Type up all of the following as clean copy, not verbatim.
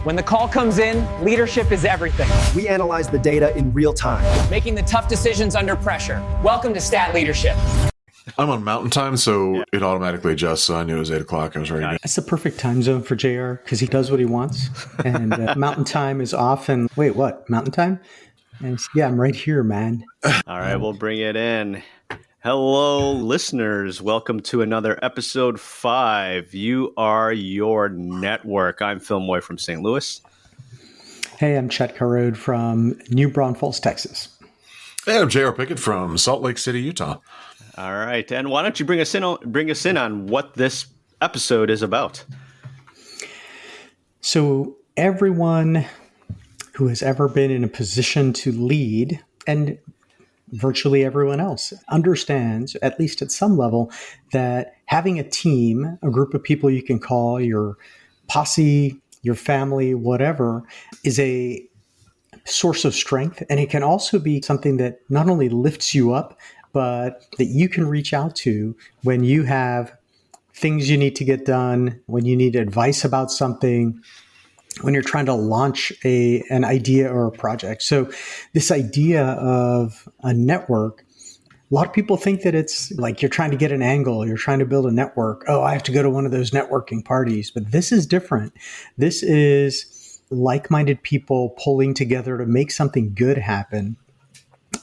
When the call comes in, leadership is everything. We analyze the data in real time, making the tough decisions under pressure. Welcome to Stat Leadership. I'm on Mountain Time, so it automatically adjusts. So I knew it was 8 o'clock. I was ready. That's the perfect time zone for JR because he does what he wants. And Mountain Time is often, wait, what? Mountain Time? And yeah, I'm right here, man. All right, we'll bring it in. Hello, listeners. Welcome to another episode 5. You are your network. I'm Phil Moy from St. Louis. Hey, I'm Chetan Kharod from New Braunfels, Texas. Hey, I'm JR Pickett from Salt Lake City, Utah. All right, and why don't you bring us in on what this episode is about? So everyone who has ever been in a position to lead, and virtually everyone else, understands, at least at some level, that having a team, a group of people you can call your posse, your family, whatever, is a source of strength. And it can also be something that not only lifts you up, but that you can reach out to when you have things you need to get done, when you need advice about something, when you're trying to launch an idea or a project. So this idea of a network, a lot of people think that it's like you're trying to get an angle, you're trying to build a network. Oh, I have to go to one of those networking parties. But this is different. This is like-minded people pulling together to make something good happen.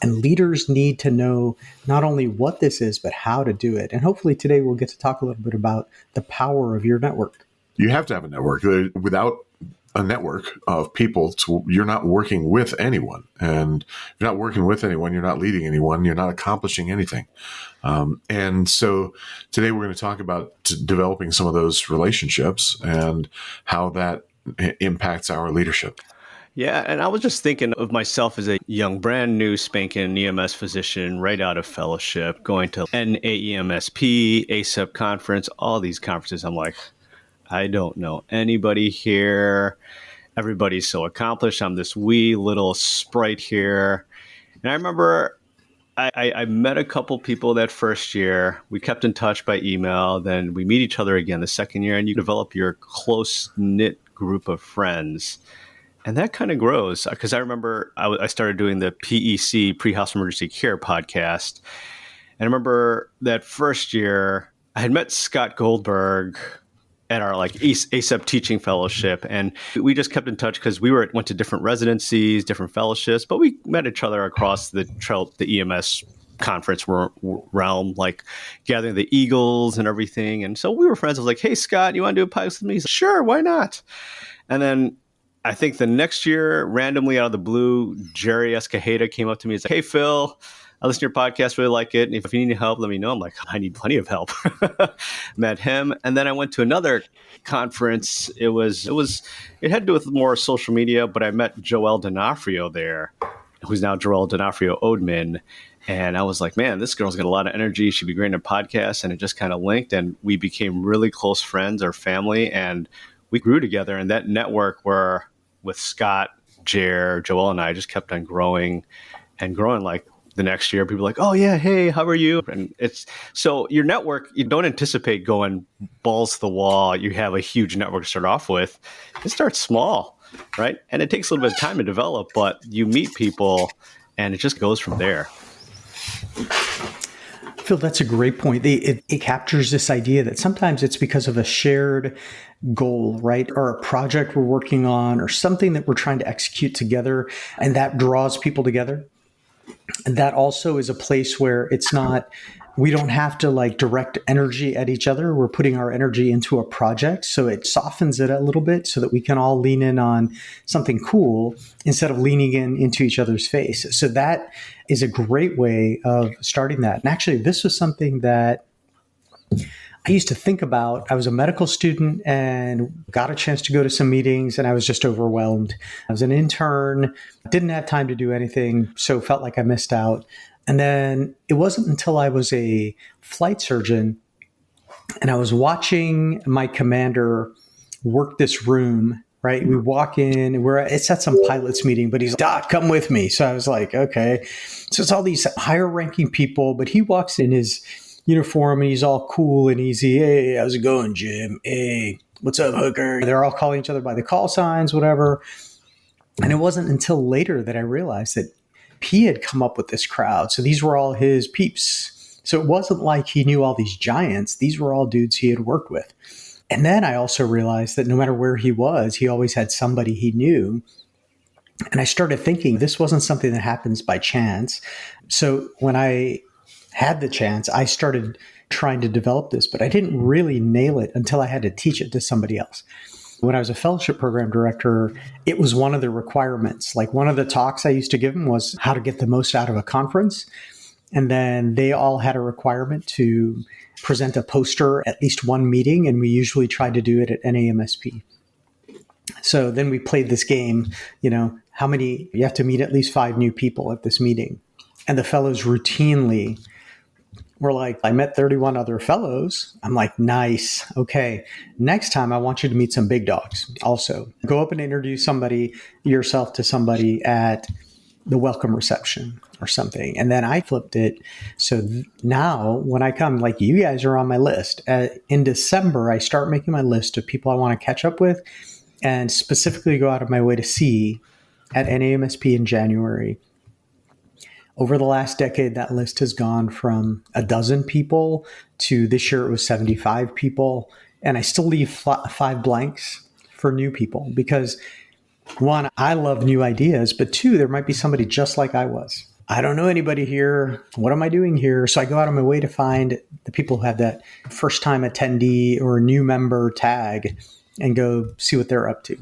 And leaders need to know not only what this is, but how to do it. And hopefully today we'll get to talk a little bit about the power of your network. You have to have a network. Without a network of people, you're not working with anyone. And if you're not working with anyone, you're not leading anyone, you're not accomplishing anything. And so today we're going to talk about developing some of those relationships and how that impacts our leadership. Yeah, and I was just thinking of myself as a young, brand new spanking EMS physician right out of fellowship, going to NAEMSP, ACEP conference, all these conferences. I'm like, I don't know anybody here. Everybody's so accomplished. I'm this wee little sprite here. And I remember I met a couple people that first year. We kept in touch by email. Then we meet each other again the second year, and you develop your close-knit group of friends. And that kind of grows because I remember I started doing the PEC, Pre-House Emergency Care podcast. And I remember that first year I had met Scott Goldberg at our ACEP teaching fellowship. And we just kept in touch because we went to different residencies, different fellowships, but we met each other across the EMS conference realm, like gathering the Eagles and everything. And so we were friends. I was like, hey, Scott, you want to do a podcast with me? He's like, sure, why not? And then I think the next year, randomly out of the blue, Jerry Escajeda came up to me and said, hey, Phil, I listen to your podcast, really like it. And if you need any help, let me know. I'm like, I need plenty of help. Met him. And then I went to another conference. It had to do with more social media, but I met Joelle D'Onofrio there, who's now Joelle D'Onofrio Odman. And I was like, man, this girl's got a lot of energy. She'd be great in a podcast. And it just kind of linked. And we became really close friends, our family. And we grew together. And that network with Scott, Jer, Joel, and I just kept on growing and growing. Like the next year, people were like, oh yeah, hey, how are you? And it's so your network, you don't anticipate going balls to the wall. You have a huge network to start off with. It starts small, right? And it takes a little bit of time to develop, but you meet people and it just goes from there. Phil, that's a great point. It captures this idea that sometimes it's because of a shared goal, right? Or a project we're working on or something that we're trying to execute together. And that draws people together. And that also is a place where we don't have to direct energy at each other. We're putting our energy into a project. So it softens it a little bit so that we can all lean in on something cool instead of leaning into each other's face. So that is a great way of starting that. And actually, this was something that I used to think about. I was a medical student and got a chance to go to some meetings, and I was just overwhelmed. I was an intern, didn't have time to do anything, so felt like I missed out. And then it wasn't until I was a flight surgeon and I was watching my commander work this room, right? We walk in, it's at some pilot's meeting, but he's like, Doc, come with me. So I was like, okay. So it's all these higher ranking people, but he walks in his uniform and he's all cool and easy. Hey, how's it going, Jim? Hey, What's up, hooker? They're all calling each other by the call signs, whatever. And it wasn't until later that I realized that he had come up with this crowd. So these were all his peeps. So it wasn't like he knew all these giants. These were all dudes he had worked with. And then I also realized that no matter where he was, he always had somebody he knew. And I started thinking this wasn't something that happens by chance. So when I had the chance, I started trying to develop this, but I didn't really nail it until I had to teach it to somebody else. When I was a fellowship program director, it was one of the requirements. Like one of the talks I used to give them was how to get the most out of a conference. And then they all had a requirement to present a poster at least one meeting. And we usually tried to do it at NAMSP. So then we played this game, how many, you have to meet at least 5 new people at this meeting. And the fellows routinely were like, I met 31 other fellows. I'm like, nice. Okay. Next time I want you to meet some big dogs. Also, go up and introduce yourself to somebody at the welcome reception or something. And then I flipped it. So now when I come, like you guys are on my list. In December, I start making my list of people I want to catch up with and specifically go out of my way to see at NAMSP in January. Over the last decade, that list has gone from a dozen people to this year it was 75 people. And I still leave 5 blanks for new people because 1, I love new ideas, but 2, there might be somebody just like I was. I don't know anybody here. What am I doing here? So I go out of my way to find the people who have that first time attendee or new member tag and go see what they're up to.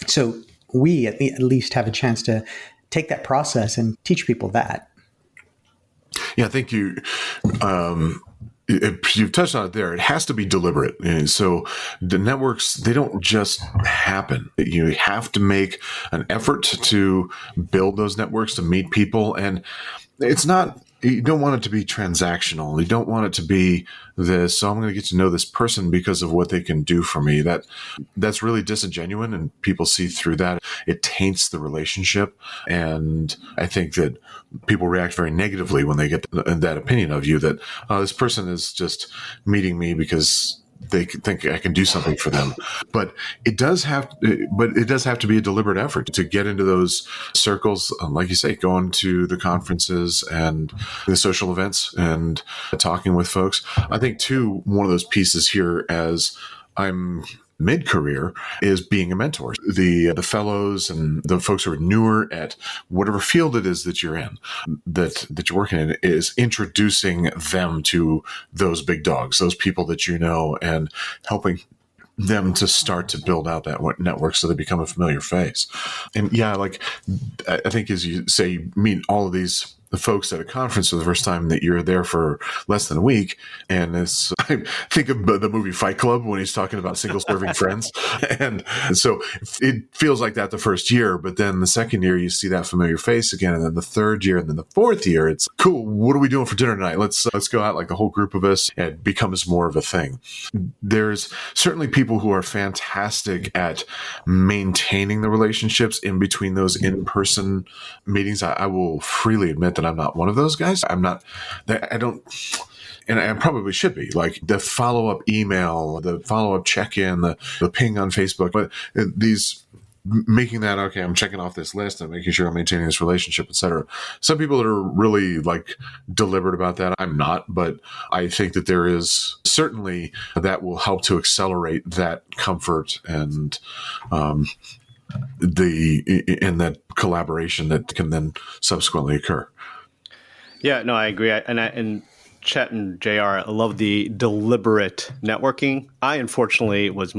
So we at least have a chance to take that process and teach people that. Yeah, I think you've touched on it there. It has to be deliberate. And so the networks, they don't just happen. You have to make an effort to build those networks, to meet people. And it's not, you don't want it to be transactional. You don't want it to be this, so I'm going to get to know this person because of what they can do for me. That's really disingenuous, and people see through that. It taints the relationship. And I think that people react very negatively when they get that opinion of you that this person is just meeting me because they think I can do something for them. But it does have to be a deliberate effort to get into those circles. Like you say, going to the conferences and the social events and talking with folks. I think too, one of those pieces here as I'm mid-career is being a mentor. The fellows and the folks who are newer at whatever field it is that you're in, that you're working in, is introducing them to those big dogs, those people that you know, and helping them to start to build out that network so they become a familiar face. And yeah, like I think as you say, you meet all of the folks at a conference for the first time that you're there for less than a week. And I think of the movie Fight Club when he's talking about single serving friends. And so it feels like that the first year, but then the second year you see that familiar face again. And then the third year and then the fourth year, it's cool. What are we doing for dinner tonight? Let's go out, like the whole group of us. It becomes more of a thing. There's certainly people who are fantastic at maintaining the relationships in between those in-person meetings. I will freely admit that I'm not one of those guys. I don't, and I probably should be, like the follow-up email, the follow-up check-in, the ping on Facebook, but these making that, okay, I'm checking off this list and making sure I'm maintaining this relationship, et cetera. Some people that are really like deliberate about that. I'm not, but I think that there is certainly that will help to accelerate that comfort and, that collaboration that can then subsequently occur. Yeah, no, I agree. And Chet and JR, I love the deliberate networking. I unfortunately was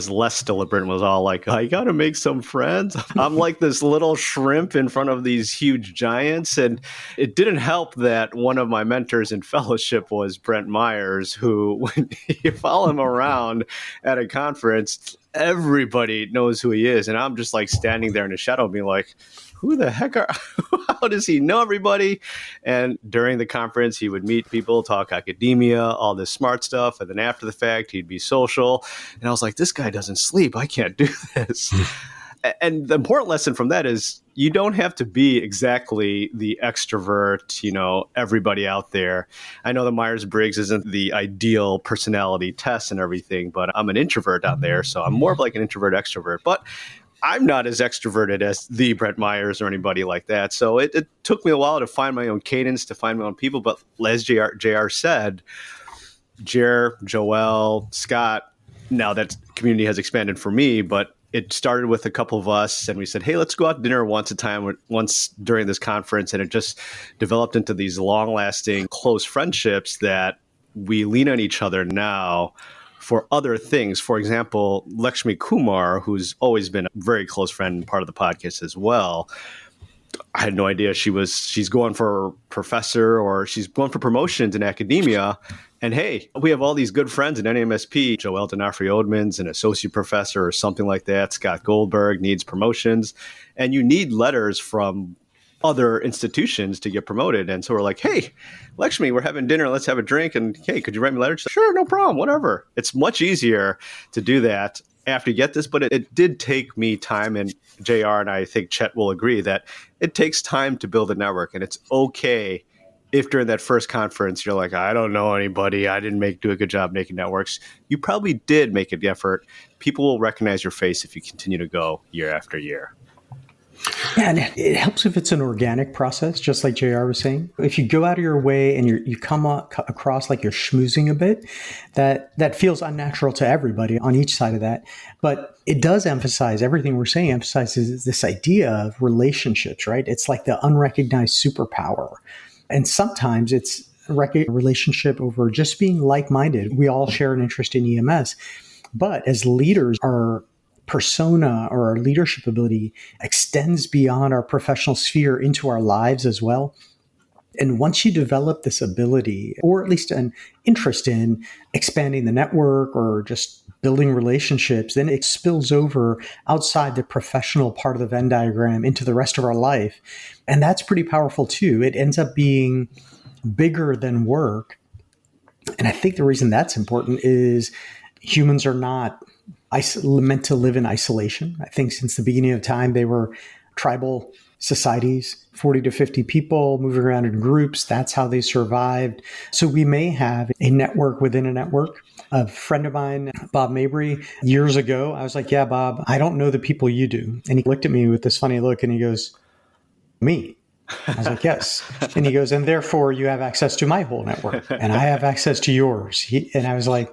less deliberate and was all like, I got to make some friends. I'm like this little shrimp in front of these huge giants. And it didn't help that one of my mentors in fellowship was Brent Myers, who, when you follow him around at a conference, everybody knows who he is. And I'm just like standing there in the shadow being like, who the heck how does he know everybody? And during the conference, he would meet people, talk academia, all this smart stuff. And then after the fact, he'd be social. And I was like, this guy doesn't sleep. I can't do this. And the important lesson from that is you don't have to be exactly the extrovert, everybody out there. I know the Myers-Briggs isn't the ideal personality test and everything, but I'm an introvert out there. So I'm more of like an introvert extrovert, but I'm not as extroverted as the Brent Myers or anybody like that. So it took me a while to find my own cadence, to find my own people. But as JR said, Jer, Joel, Scott, now that community has expanded for me, but it started with a couple of us and we said, hey, let's go out to dinner once during this conference. And it just developed into these long lasting, close friendships that we lean on each other now for other things. For example, Lakshmi Kumar, who's always been a very close friend and part of the podcast as well. I had no idea she's going for professor or she's going for promotions in academia. And hey, we have all these good friends in NAMSP. Joel D'Onofrio-Odman's an associate professor or something like that. Scott Goldberg needs promotions. And you need letters from other institutions to get promoted. And so we're like, hey, Lakshmi, we're having dinner. Let's have a drink. And hey, could you write me letters? Sure, no problem, whatever. It's much easier to do that after you get this. But it did take me time. And JR and I think Chet will agree that it takes time to build a network. And it's okay if during that first conference, you're like, I don't know anybody, I didn't do a good job making networks. You probably did make an effort. People will recognize your face if you continue to go year after year. Yeah, and it helps if it's an organic process, just like JR was saying. If you go out of your way and you come across like you're schmoozing a bit, that feels unnatural to everybody on each side of that. But it does emphasize, everything we're saying emphasizes this idea of relationships, right? It's like the unrecognized superpower. And sometimes it's a relationship over just being like-minded. We all share an interest in EMS. But as leaders, our persona or our leadership ability extends beyond our professional sphere into our lives as well. And once you develop this ability, or at least an interest in expanding the network or just building relationships, then it spills over outside the professional part of the Venn diagram into the rest of our life. And that's pretty powerful too. It ends up being bigger than work. And I think the reason that's important is humans are not meant to live in isolation. I think since the beginning of time, they were tribal societies, 40 to 50 people moving around in groups. That's how they survived. So we may have a network within a network. A friend of mine, Bob Mabry, years ago, I was like, yeah, Bob, I don't know the people you do. And he looked at me with this funny look and he goes, me? I was like, yes. And he goes, and therefore you have access to my whole network and I have access to yours. And I was like,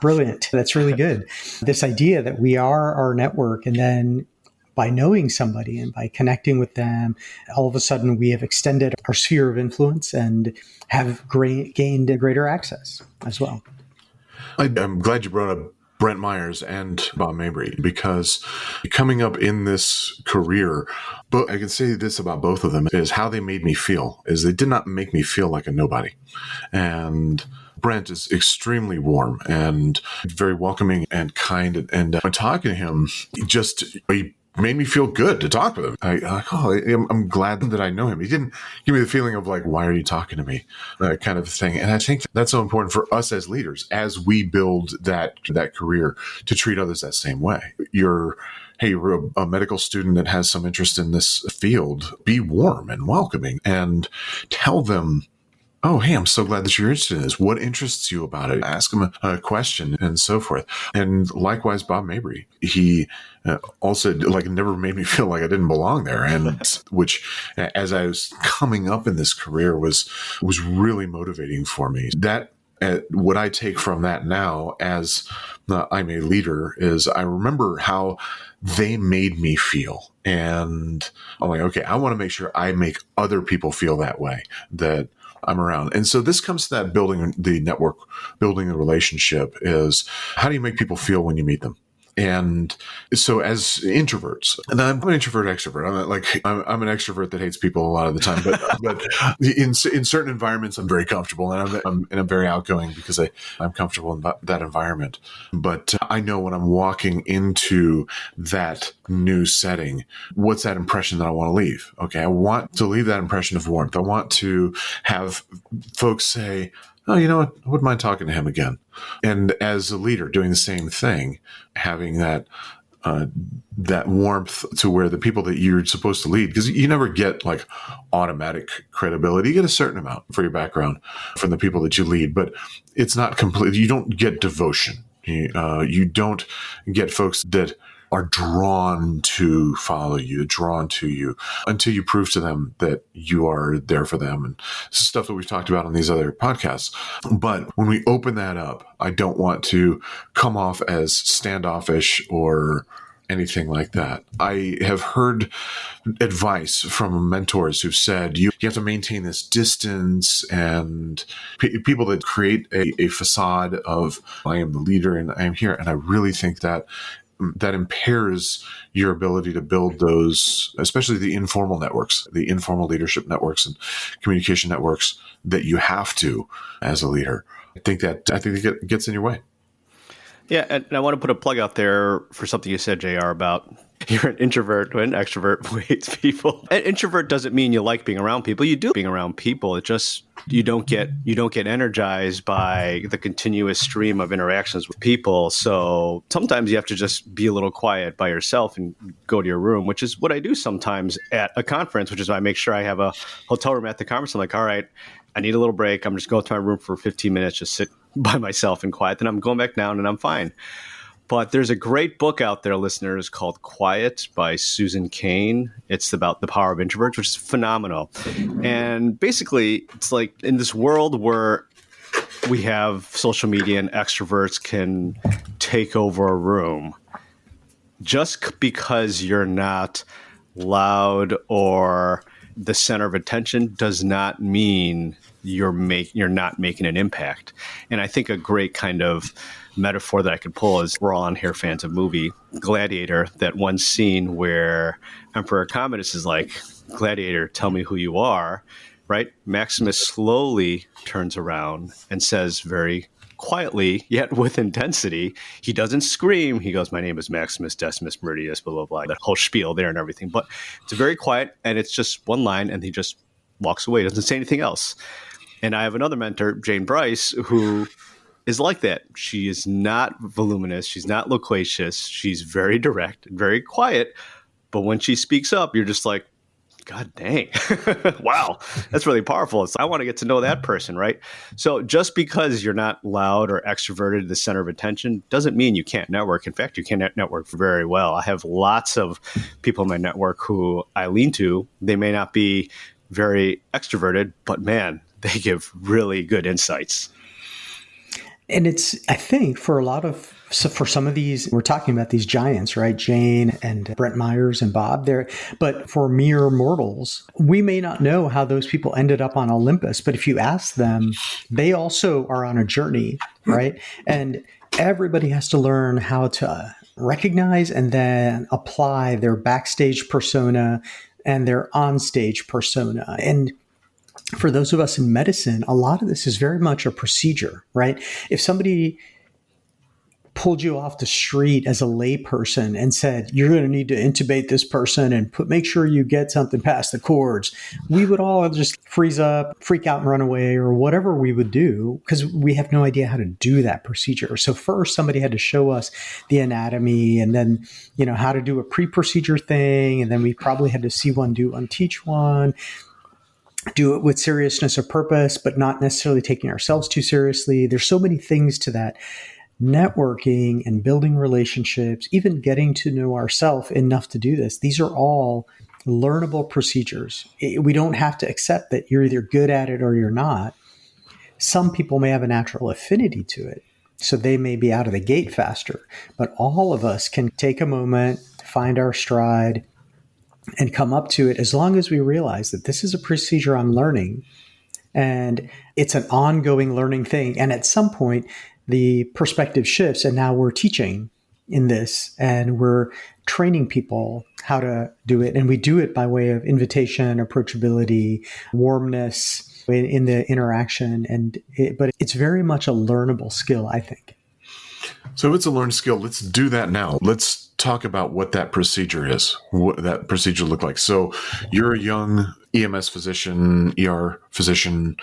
brilliant. That's really good. This idea that we are our network, and then by knowing somebody and by connecting with them, all of a sudden we have extended our sphere of influence and have gained a greater access as well. I'm glad you brought up Brent Myers and Bob Mabry, because coming up in this career, but I can say this about both of them, is how they made me feel, is they did not make me feel like a nobody. And Brent is extremely warm and very welcoming and kind. And when talking to him, he made me feel good to talk with him. I'm glad that I know him. He didn't give me the feeling of like, why are you talking to me? Kind of thing. And I think that's so important for us as leaders, as we build that career, to treat others that same way. You're a medical student that has some interest in this field. Be warm and welcoming and tell them, oh, hey, I'm so glad that you're interested in this. What interests you about it? Ask him a question and so forth. And likewise, Bob Mabry, he also never made me feel like I didn't belong there. And which, as I was coming up in this career, was really motivating for me. That what I take from that now as I'm a leader is I remember how they made me feel. And I'm like, okay, I want to make sure I make other people feel that way, that I'm around. And so this comes to that building the network, building a relationship, is how do you make people feel when you meet them? And so as introverts, and I'm an introvert extrovert. I'm an extrovert that hates people a lot of the time, but in certain environments, I'm very comfortable, and I'm very outgoing because I'm comfortable in that environment. But I know when I'm walking into that new setting, what's that impression that I want to leave? Okay, I want to leave that impression of warmth. I want to have folks say, oh, you know what? I wouldn't mind talking to him again. And as a leader, doing the same thing, having that that warmth to where the people that you're supposed to lead, because you never get like automatic credibility. You get a certain amount for your background from the people that you lead, but it's not complete. You don't get devotion. You don't get folks that are drawn to follow you, drawn to you, until you prove to them that you are there for them. And this is stuff that we've talked about on these other podcasts. But when we open that up, I don't want to come off as standoffish or anything like that. I have heard advice from mentors who've said you have to maintain this distance, and people that create a facade of I am the leader and I am here. And I really think that impairs your ability to build those, especially the informal networks, the informal leadership networks and communication networks that you have to as a leader. I think it gets in your way. Yeah, and I want to put a plug out there for something you said, JR, about you're an introvert when an extrovert hates people. An introvert doesn't mean you like being around people. You do being around people. It just you don't get energized by the continuous stream of interactions with people. So sometimes you have to just be a little quiet by yourself and go to your room, which is what I do sometimes at a conference, which is why I make sure I have a hotel room at the conference. I'm like, all right, I need a little break. I'm just going to my room for 15 minutes, just sit by myself and quiet. Then I'm going back down and I'm fine. But there's a great book out there, listeners, called Quiet by Susan Cain. It's about the power of introverts, which is phenomenal. And basically, it's like in this world where we have social media and extroverts can take over a room, just because you're not loud or the center of attention does not mean you're not making an impact. And I think a great kind of metaphor that I could pull is we're all on here fans of movie Gladiator, that one scene where Emperor Commodus is like, Gladiator, tell me who you are, right? Maximus slowly turns around and says very quietly, yet with intensity, he doesn't scream. He goes, my name is Maximus Decimus Meridius, blah, blah, blah, that whole spiel there and everything. But it's very quiet, and it's just one line, and he just walks away, doesn't say anything else. And I have another mentor, Jane Bryce, who is like that. She is not voluminous. She's not loquacious. She's very direct, very quiet. But when she speaks up, you're just like, God dang. Wow, that's really powerful. I want to get to know that person, right? So just because you're not loud or extroverted, the center of attention, doesn't mean you can't network. In fact, you can network very well. I have lots of people in my network who I lean to. They may not be very extroverted, but man, they give really good insights. And it's, I think, for some of these, we're talking about these giants, right? Jane and Brent Myers and Bob there. But for mere mortals, we may not know how those people ended up on Olympus. But if you ask them, they also are on a journey, right? And everybody has to learn how to recognize and then apply their backstage persona and their onstage persona. And for those of us in medicine, a lot of this is very much a procedure, right? If somebody pulled you off the street as a layperson and said, you're going to need to intubate this person and make sure you get something past the cords, we would all just freeze up, freak out and run away, or whatever we would do, because we have no idea how to do that procedure. So first somebody had to show us the anatomy, and then, how to do a pre-procedure thing. And then we probably had to see one, do one, teach one, do it with seriousness of purpose, but not necessarily taking ourselves too seriously. There's so many things to that. Networking and building relationships, even getting to know ourselves enough to do this. These are all learnable procedures. We don't have to accept that you're either good at it or you're not. Some people may have a natural affinity to it, so they may be out of the gate faster. But all of us can take a moment, find our stride, and come up to it, as long as we realize that this is a procedure I'm learning, and it's an ongoing learning thing. And at some point, the perspective shifts, and now we're teaching in this, and we're training people how to do it. And we do it by way of invitation, approachability, warmness in the interaction. But it's very much a learnable skill, I think. So if it's a learned skill, let's do that now. Let's talk about what that procedure is, what that procedure look like. So you're a young EMS physician, ER physician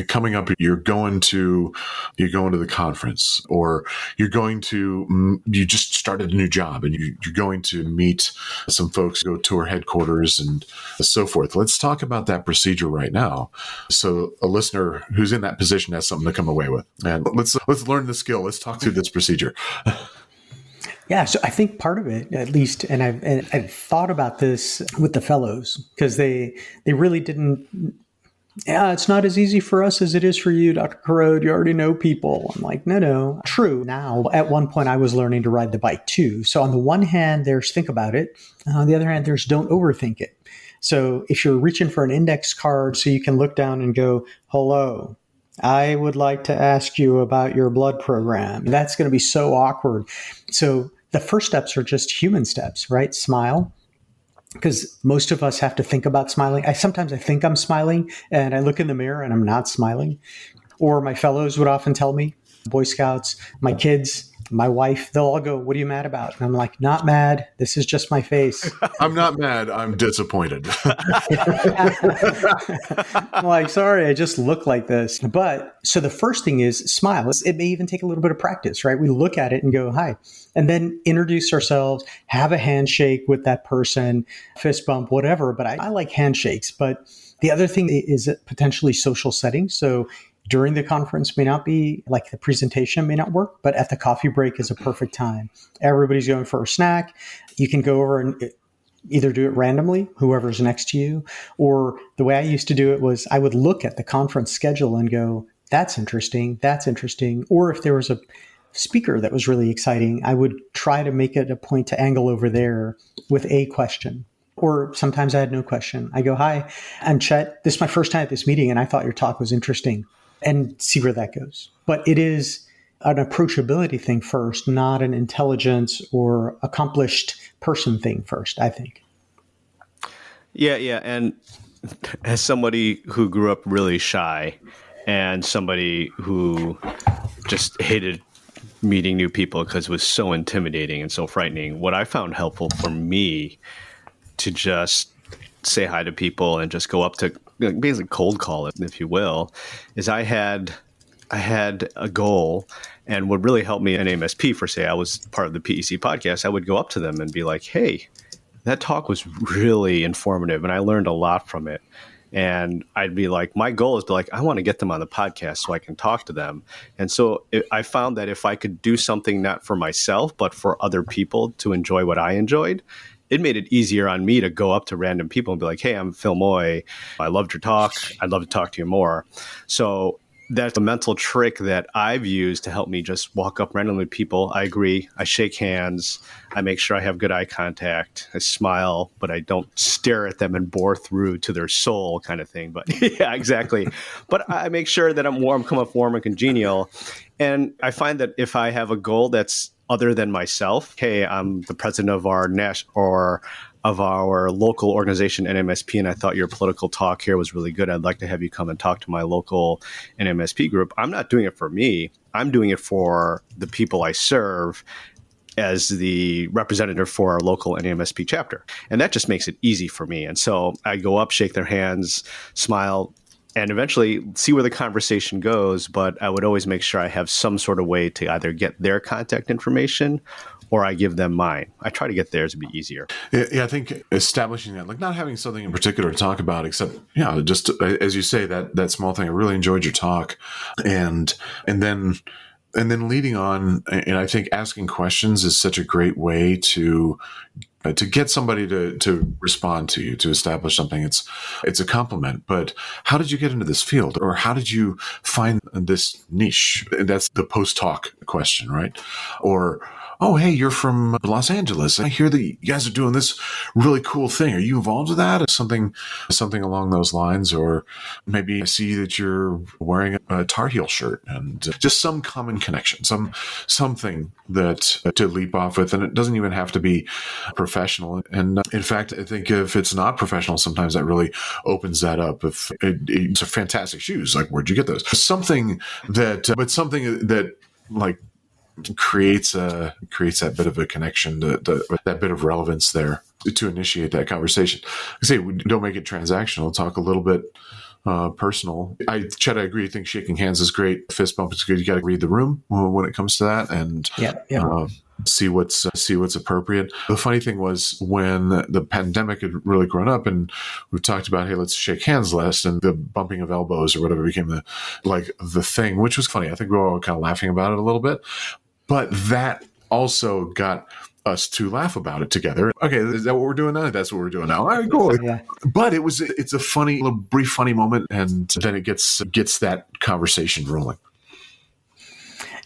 coming up. You're going to the conference, or you just started a new job and you're going to meet some folks, go tour headquarters and so forth. Let's talk about that procedure right now. So a listener who's in that position has something to come away with. And let's learn the skill. Let's talk through this procedure. Yeah, so I think part of it, at least, and I've thought about this with the fellows, because they really didn't. Yeah, it's not as easy for us as it is for you, Dr. Kharod. You already know people. I'm like, no. True. Now, at one point, I was learning to ride the bike too. So on the one hand, there's think about it. On the other hand, there's don't overthink it. So if you're reaching for an index card so you can look down and go, hello, I would like to ask you about your blood program. That's going to be so awkward. So the first steps are just human steps, right? Smile. Because most of us have to think about smiling. Sometimes I think I'm smiling and I look in the mirror and I'm not smiling. Or my fellows would often tell me, Boy Scouts, my kids, my wife, they'll all go, what are you mad about? And I'm like, not mad. This is just my face. I'm not mad. I'm disappointed. I'm like, sorry, I just look like this. But so the first thing is smile. It may even take a little bit of practice, right? We look at it and go, hi. And then introduce ourselves, have a handshake with that person, fist bump, whatever. But I like handshakes. But the other thing is potentially social settings. So during the conference may not be, like the presentation may not work, but at the coffee break is a perfect time. Everybody's going for a snack. You can go over and either do it randomly, whoever's next to you, or the way I used to do it was I would look at the conference schedule and go, that's interesting. Or if there was a speaker that was really exciting, I would try to make it a point to angle over there with a question. Or sometimes I had no question. I go, hi, I'm Chet. This is my first time at this meeting, and I thought your talk was interesting. And see where that goes. But it is an approachability thing first, not an intelligence or accomplished person thing first, I think. Yeah. And as somebody who grew up really shy and somebody who just hated meeting new people because it was so intimidating and so frightening, what I found helpful for me to just say hi to people and just go up to basically cold call it, if you will, is I had a goal, and what really helped me in MSP, for say I was part of the PEC podcast, I would go up to them and be like, hey, that talk was really informative and I learned a lot from it. And I'd be like, my goal is to I want to get them on the podcast so I can talk to them. And so I found that if I could do something not for myself, but for other people to enjoy what I enjoyed, it made it easier on me to go up to random people and be like, hey, I'm Phil Moy. I loved your talk. I'd love to talk to you more. So that's a mental trick that I've used to help me just walk up randomly to people. I agree. I shake hands. I make sure I have good eye contact. I smile, but I don't stare at them and bore through to their soul kind of thing. But yeah, exactly. But I make sure that I'm come up warm and congenial. And I find that if I have a goal that's other than myself, hey, I'm the president of our of our local organization, NMSP, and I thought your political talk here was really good. I'd like to have you come and talk to my local NMSP group. I'm not doing it for me. I'm doing it for the people I serve as the representative for our local NMSP chapter. And that just makes it easy for me. And so I go up, shake their hands, smile, and eventually see where the conversation goes. But I would always make sure I have some sort of way to either get their contact information or I give them mine. I try to get theirs to be easier. Yeah, I think establishing that, not having something in particular to talk about, except, just as you say, that small thing. I really enjoyed your talk. And then leading on, and I think asking questions is such a great way to get somebody to respond to you, to establish something. It's a compliment. But how did you get into this field, or how did you find this niche? That's the post-talk question, right? Or, oh, hey, you're from Los Angeles. I hear that you guys are doing this really cool thing. Are you involved with that? Something along those lines. Or maybe I see that you're wearing a Tar Heel shirt, and just some common connection, something that to leap off with. And it doesn't even have to be professional. And in fact, I think if it's not professional, sometimes that really opens that up. If it's a fantastic shoes, where'd you get those? Something that creates that bit of a connection, that bit of relevance there to initiate that conversation. I say, don't make it transactional. Talk a little bit personal. Chet, I agree. I think shaking hands is great. Fist bump is good. You got to read the room when it comes to that, and see what's appropriate. The funny thing was when the pandemic had really grown up, and we talked about, hey, let's shake hands less, and the bumping of elbows or whatever became the thing, which was funny. I think we were all kind of laughing about it a little bit, but that also got us to laugh about it together. Okay, is that what we're doing now? That's what we're doing now. All right, cool. Yeah. But it's a funny, little brief, funny moment, and then it gets that conversation rolling.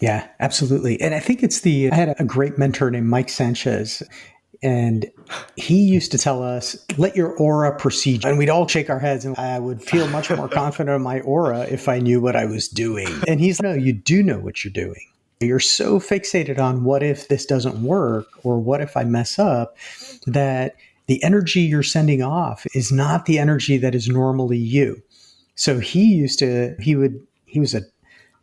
Yeah, absolutely. And I think I had a great mentor named Mike Sanchez, and he used to tell us, let your aura precede you. And we'd all shake our heads, and I would feel much more confident in my aura if I knew what I was doing. And he's like, no, you do know what you're doing. You're so fixated on what if this doesn't work or what if I mess up, that the energy you're sending off is not the energy that is normally you. So he was a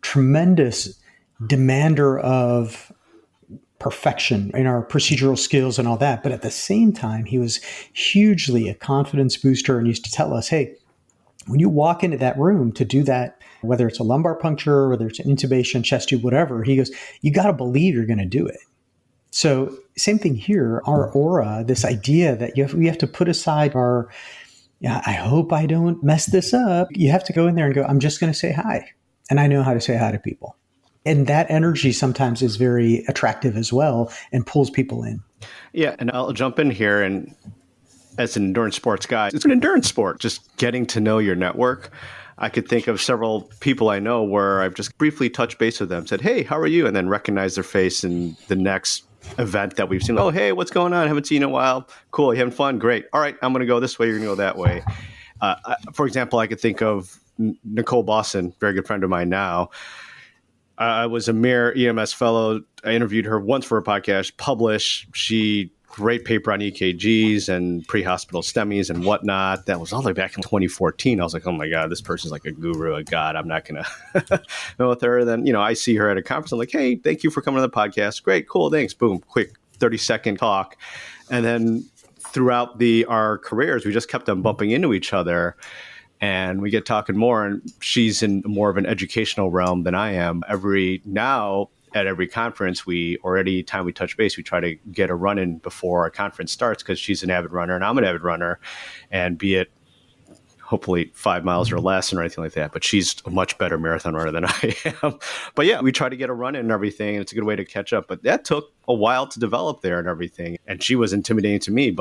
tremendous demander of perfection in our procedural skills and all that. But at the same time, he was hugely a confidence booster and used to tell us, hey, when you walk into that room to do that, whether it's a lumbar puncture, whether it's an intubation, chest tube, whatever, he goes, you got to believe you're going to do it. So same thing here, our aura, this idea that we have to put aside I hope I don't mess this up. You have to go in there and go, I'm just going to say hi. And I know how to say hi to people. And that energy sometimes is very attractive as well and pulls people in. Yeah. And I'll jump in here, and as an endurance sports guy, it's an endurance sport, just getting to know your network. I could think of several people I know where I've just briefly touched base with them, said, hey, how are you? And then recognize their face in the next event that we've seen. Oh, hey, what's going on? I haven't seen you in a while. Cool. You having fun? Great. All right. I'm going to go this way. You're going to go that way. For example, I could think of Nicole Boston, very good friend of mine now. I was a mere EMS fellow. I interviewed her once for a podcast, published. She great paper on EKGs and pre-hospital STEMIs and whatnot. That was all the way back in 2014. I was like, oh my God, this person's like a guru, a god. I'm not going to know with her. Then, I see her at a conference. I'm like, hey, thank you for coming to the podcast. Great, cool, thanks. Boom, quick 30-second talk. And then throughout our careers, we just kept on bumping into each other. And we get talking more, and she's in more of an educational realm than I am. At every conference, any time we touch base, we try to get a run in before our conference starts, because she's an avid runner and I'm an avid runner, and be it hopefully 5 miles or less or anything like that. But she's a much better marathon runner than I am. But yeah, we try to get a run in and everything, and it's a good way to catch up. But that took a while to develop there and everything. And she was intimidating to me.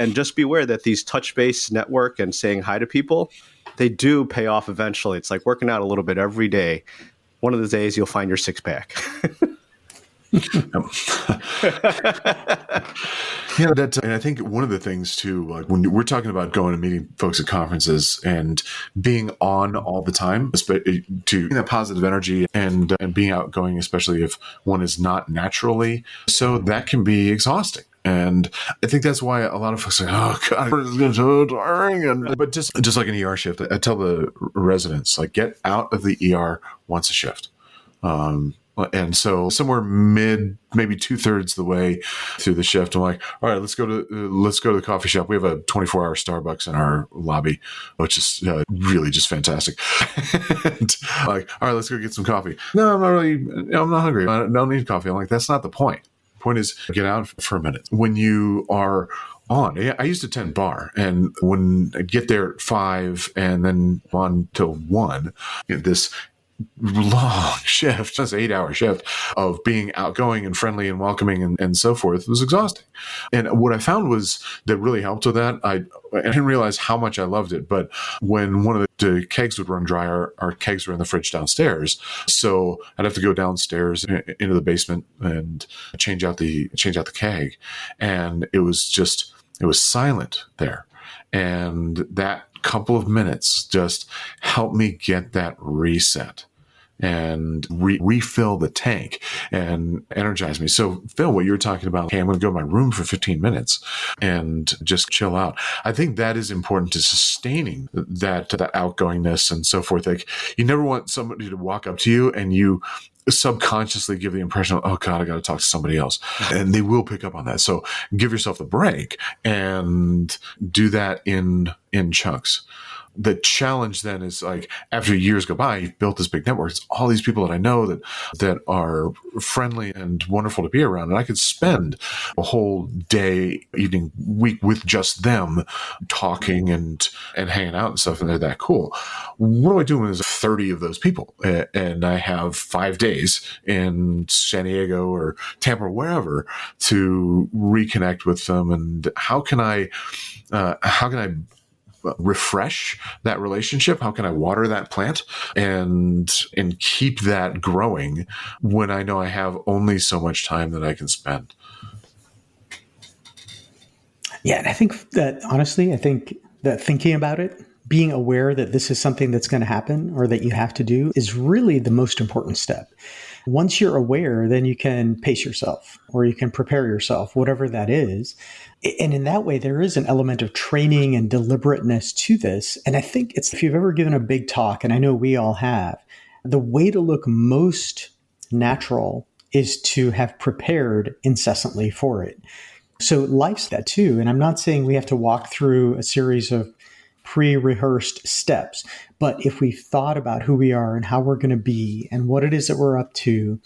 And just beware that these touch base network and saying hi to people, they do pay off eventually. It's like working out a little bit every day. One of the days you'll find your six pack. Yeah, and I think one of the things too, like when we're talking about going and meeting folks at conferences and being on all the time, to that positive energy and being outgoing, especially if one is not naturally, so that can be exhausting. And I think that's why a lot of folks say, oh, God, it's going to be so tiring. But just like an ER shift, I tell the residents, like, get out of the ER once a shift. And so somewhere maybe 2/3 the way through the shift, I'm like, all right, let's go to the coffee shop. We have a 24-hour Starbucks in our lobby, which is really just fantastic. And like, all right, let's go get some coffee. No, I'm not hungry. I don't need coffee. I'm like, that's not the point. The point is, get out for a minute. When you are on, I used to attend bar, and when I get there at 5 and then on till 1, this long shift, just 8-hour shift of being outgoing and friendly and welcoming and so forth was exhausting. And what I found was that really helped with that. I didn't realize how much I loved it, but when one of the kegs would run dry, our kegs were in the fridge downstairs. So I'd have to go downstairs into the basement and change out the keg. And it was silent there. And that couple of minutes just helped me get that reset and refill the tank and energize me. So Phil, what you were talking about, hey, I'm going to go to my room for 15 minutes and just chill out. I think that is important to sustaining that outgoingness and so forth. Like, you never want somebody to walk up to you and you subconsciously give the impression of, oh God, I got to talk to somebody else. And they will pick up on that. So give yourself the break and do that in chunks. The challenge then is like, after years go by, you've built this big network. It's all these people that I know that are friendly and wonderful to be around. And I could spend a whole day, evening, week with just them talking and hanging out and stuff. And they're that cool. What do I do when there's 30 of those people and I have 5 days in San Diego or Tampa or wherever to reconnect with them? And how can I refresh that relationship? How can I water that plant and keep that growing when I know I have only so much time that I can spend? Yeah, and I think that honestly, thinking about it, being aware that this is something that's going to happen or that you have to do is really the most important step. Once you're aware, then you can pace yourself or you can prepare yourself, whatever that is. And in that way, there is an element of training and deliberateness to this. And I think if you've ever given a big talk, and I know we all have, the way to look most natural is to have prepared incessantly for it. So life's that too. And I'm not saying we have to walk through a series of pre-rehearsed steps, but if we've thought about who we are and how we're going to be and what it is that we're up to,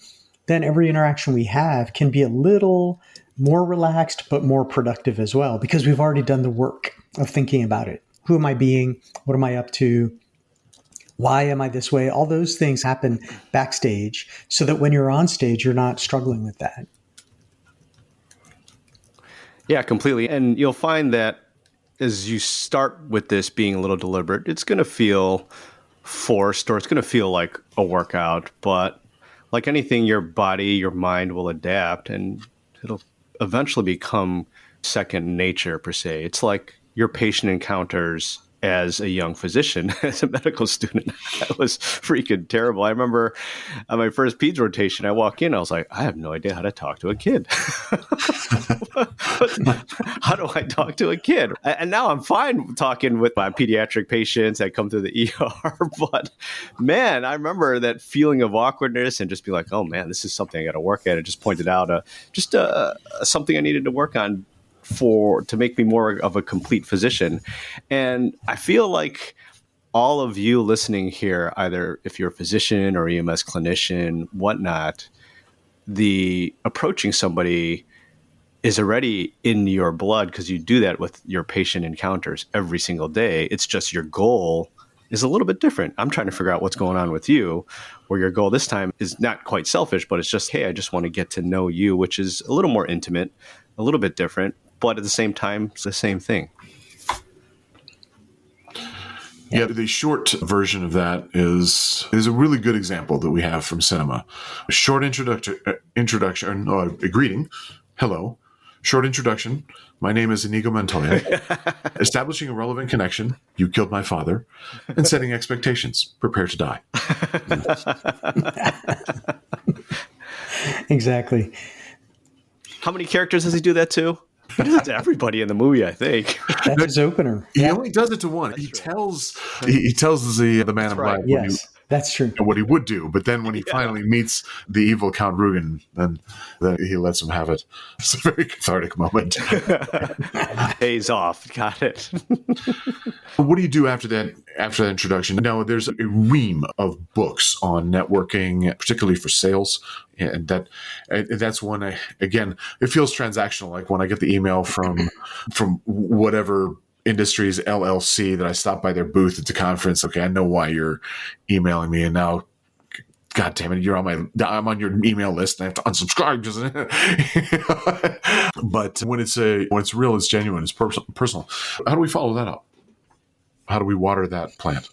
then every interaction we have can be a little more relaxed, but more productive as well, because we've already done the work of thinking about it. Who am I being? What am I up to? Why am I this way? All those things happen backstage so that when you're on stage, you're not struggling with that. Yeah, completely. And you'll find that as you start with this being a little deliberate, it's going to feel forced or it's going to feel like a workout. But like anything, your body, your mind will adapt and it'll eventually become second nature per se. It's like your patient encounters as a young physician, as a medical student. That was freaking terrible. I remember on my first peds rotation, I walk in, I was like, I have no idea how to talk to a kid. How do I talk to a kid? And now I'm fine talking with my pediatric patients that come through the ER. But man, I remember that feeling of awkwardness and just be like, oh man, this is something I got to work at. It just pointed out something I needed to work on to make me more of a complete physician. And I feel like all of you listening here, either if you're a physician or EMS clinician, whatnot, the approaching somebody is already in your blood because you do that with your patient encounters every single day. It's just your goal is a little bit different. I'm trying to figure out what's going on with you, where your goal this time is not quite selfish, but it's just, hey, I just want to get to know you, which is a little more intimate, a little bit different, but at the same time, it's the same thing. Yeah, the short version of that is a really good example that we have from cinema. A short introduction, a greeting, hello. Short introduction. My name is Inigo Montoya. Establishing a relevant connection. You killed my father. And setting expectations. Prepare to die. Exactly. How many characters does he do that to? He does it to everybody in the movie, I think. That's his opener. He only does it to one. That's he tells the man in black that's true. What he would do, but then when he finally meets the evil Count Rugen, then he lets him have it. It's a very cathartic moment. Pays off. Got it. What do you do after that introduction? Now, there's a ream of books on networking, particularly for sales. And that's one, again, it feels transactional. Like when I get the email from whatever Industries LLC that I stopped by their booth at the conference. Okay, I know why you're emailing me, and now, God damn it, I'm on your email list, and I have to unsubscribe. But when it's real, it's genuine, it's personal. How do we follow that up? How do we water that plant?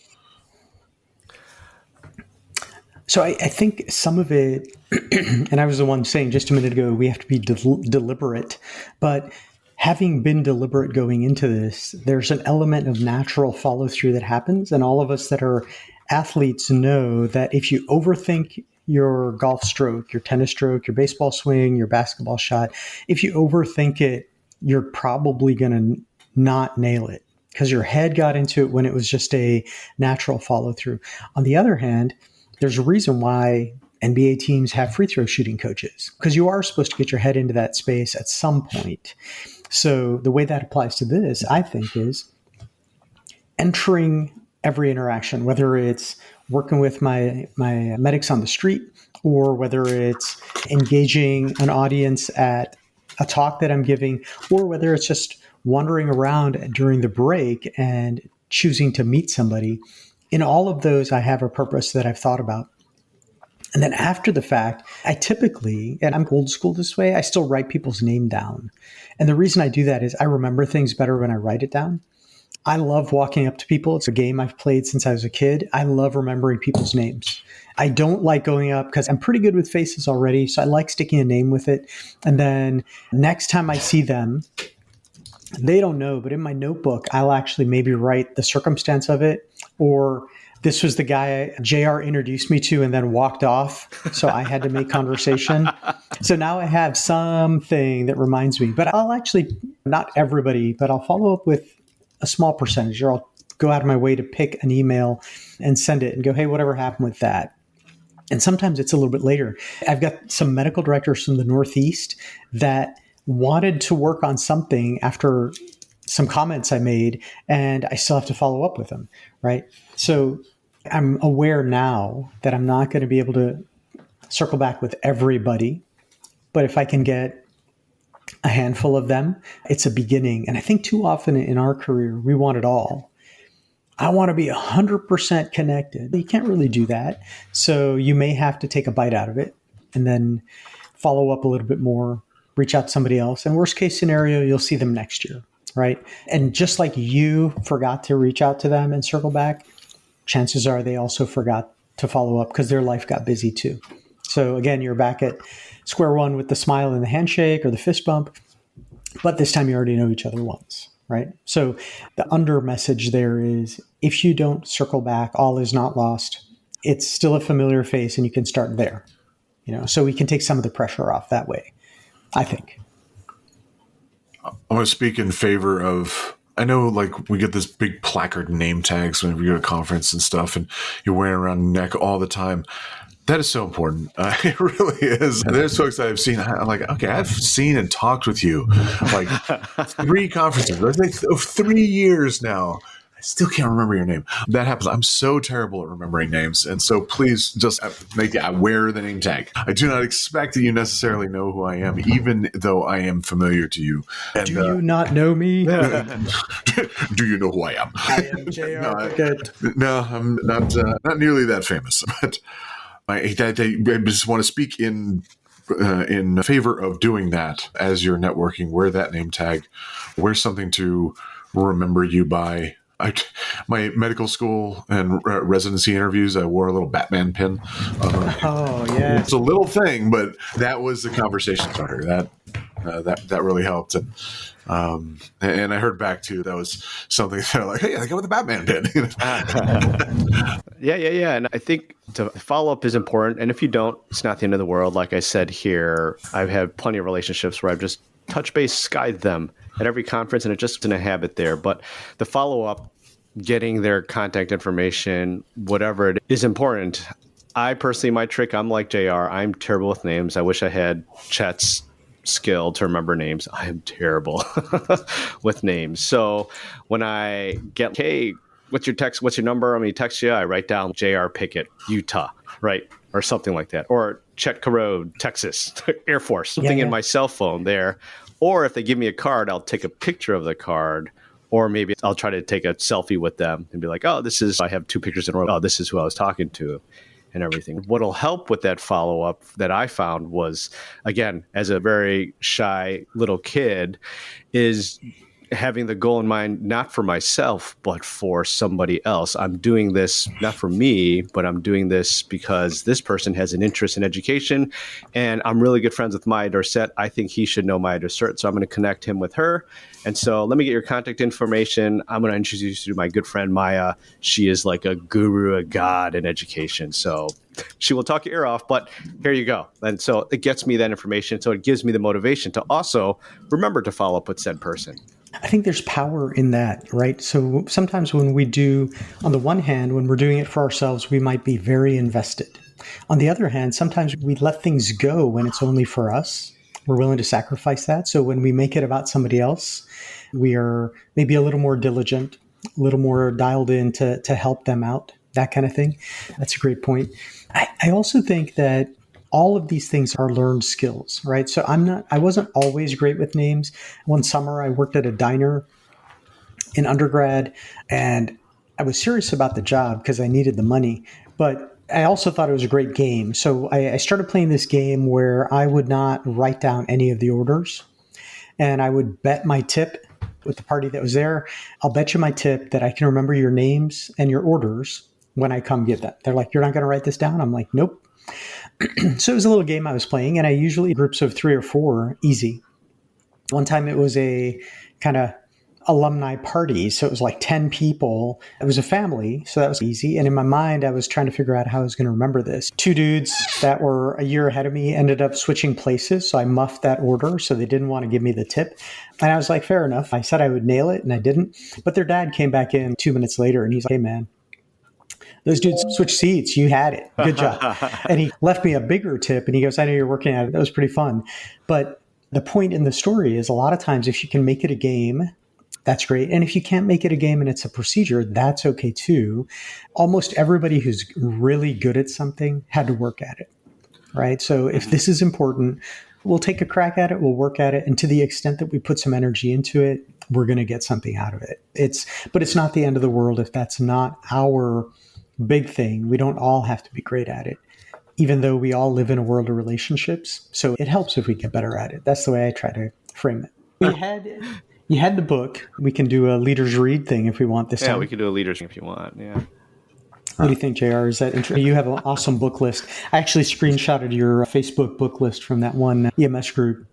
So I think some of it, and I was the one saying just a minute ago, we have to be deliberate, but having been deliberate going into this, there's an element of natural follow through that happens. And all of us that are athletes know that if you overthink your golf stroke, your tennis stroke, your baseball swing, your basketball shot, if you overthink it, you're probably going to not nail it because your head got into it when it was just a natural follow through. On the other hand, there's a reason why NBA teams have free throw shooting coaches because you are supposed to get your head into that space at some point. So the way that applies to this, I think, is entering every interaction, whether it's working with my medics on the street or whether it's engaging an audience at a talk that I'm giving, or whether it's just wandering around during the break and choosing to meet somebody. In all of those, I have a purpose that I've thought about. And then after the fact, I typically, and I'm old school this way, I still write people's name down. And the reason I do that is I remember things better when I write it down. I love walking up to people. It's a game I've played since I was a kid. I love remembering people's names. I don't like going up because I'm pretty good with faces already. So I like sticking a name with it. And then next time I see them, they don't know, but in my notebook, I'll actually maybe write the circumstance of it, or this was the guy JR introduced me to and then walked off. So I had to make conversation. So now I have something that reminds me, but I'll actually, not everybody, but I'll follow up with a small percentage, or I'll go out of my way to pick an email and send it and go, hey, whatever happened with that? And sometimes it's a little bit later. I've got some medical directors from the Northeast that wanted to work on something after some comments I made, and I still have to follow up with them, right? So I'm aware now that I'm not going to be able to circle back with everybody, but if I can get a handful of them, it's a beginning. And I think too often in our career, we want it all. I want to be 100% connected. You can't really do that. So you may have to take a bite out of it and then follow up a little bit more, reach out to somebody else. And worst case scenario, you'll see them next year, right? And just like you forgot to reach out to them and circle back, chances are they also forgot to follow up because their life got busy too. So again, you're back at square one with the smile and the handshake or the fist bump, but this time you already know each other once, right? So the under message there is if you don't circle back, all is not lost. It's still a familiar face and you can start there, so we can take some of the pressure off that way, I think. I want to speak in favor of, I know like we get this big placard name tags whenever you go to a conference and stuff and you're wearing around your neck all the time. That is so important. It really is. And there's folks that I've seen. I'm like, okay, I've seen and talked with you like 3 conferences. I think 3 years now. I still can't remember your name. That happens. I'm so terrible at remembering names. And so please just I wear the name tag. I do not expect that you necessarily know who I am, even though I am familiar to you. And, do you not know me? Do you know who I am? I am JR. No, I'm not nearly that famous. But I just want to speak in favor of doing that as you're networking. Wear that name tag. Wear something to remember you by. My medical school and residency interviews, I wore a little Batman pin. Oh, yeah. It's a little thing, but that was the conversation starter. That really helped. And I heard back too, that was something that like, hey, I go with the Batman pin. Yeah. And I think to follow up is important. And if you don't, it's not the end of the world. Like I said here, I've had plenty of relationships where I've just touch base, skied them at every conference, and it's just in a habit there. But the follow up, getting their contact information, whatever it is important. I personally, my trick, I'm like JR. I'm terrible with names. I wish I had Chet's skill to remember names. I am terrible with names. So when I get, hey, what's your text? What's your number? I'm going to text you. I write down JR Pickett, Utah, right? Or something like that. Or Chetan Kharod, Texas, Air Force, something in my cell phone there. Or if they give me a card, I'll take a picture of the card. Or maybe I'll try to take a selfie with them and be like, oh, I have 2 pictures in a row. Oh, this is who I was talking to and everything. What'll help with that follow-up that I found was, again, as a very shy little kid, is having the goal in mind, not for myself, but for somebody else. I'm doing this not for me, but I'm doing this because this person has an interest in education, and I'm really good friends with Maya Dorset. I think he should know Maya Dorset, so I'm going to connect him with her. And so let me get your contact information. I'm going to introduce you to my good friend Maya. She is like a guru, a god in education. So she will talk your ear off, but here you go. And so it gets me that information. So it gives me the motivation to also remember to follow up with said person. I think there's power in that, right? So sometimes when we do, on the one hand, when we're doing it for ourselves, we might be very invested. On the other hand, sometimes we let things go when it's only for us. We're willing to sacrifice that. So when we make it about somebody else, we are maybe a little more diligent, a little more dialed in to help them out, that kind of thing. That's a great point. I also think that all of these things are learned skills, right? So I wasn't always great with names. One summer I worked at a diner in undergrad, and I was serious about the job because I needed the money, but I also thought it was a great game. So I started playing this game where I would not write down any of the orders, and I would bet my tip with the party that was there. I'll bet you my tip that I can remember your names and your orders when I come get them. They're like, "You're not going to write this down?" I'm like, "Nope." So it was a little game I was playing, and I usually groups of 3 or 4, easy. One time it was a kind of alumni party, so it was like 10 people. It was a family, so that was easy. And in my mind, I was trying to figure out how I was going to remember this. 2 dudes that were a year ahead of me ended up switching places, so I muffed that order, so they didn't want to give me the tip. And I was like, fair enough. I said I would nail it, and I didn't. But their dad came back in 2 minutes later, and he's like, "Hey, man, those dudes switched seats. You had it. Good job." And he left me a bigger tip, and he goes, "I know you're working at it. That was pretty fun." But the point in the story is a lot of times if you can make it a game, that's great. And if you can't make it a game and it's a procedure, that's okay too. Almost everybody who's really good at something had to work at it, right? So if this is important, we'll take a crack at it, we'll work at it. And to the extent that we put some energy into it, we're going to get something out of it. But it's not the end of the world if that's not our big thing. We don't all have to be great at it, even though we all live in a world of relationships. So it helps if we get better at it. That's the way I try to frame it. You had the book. We can do a leaders read thing if we want this time. Yeah, we could do a leaders if you want. Yeah. What do you think, JR? Is that interesting? You have an awesome book list. I actually screenshotted your Facebook book list from that one EMS group.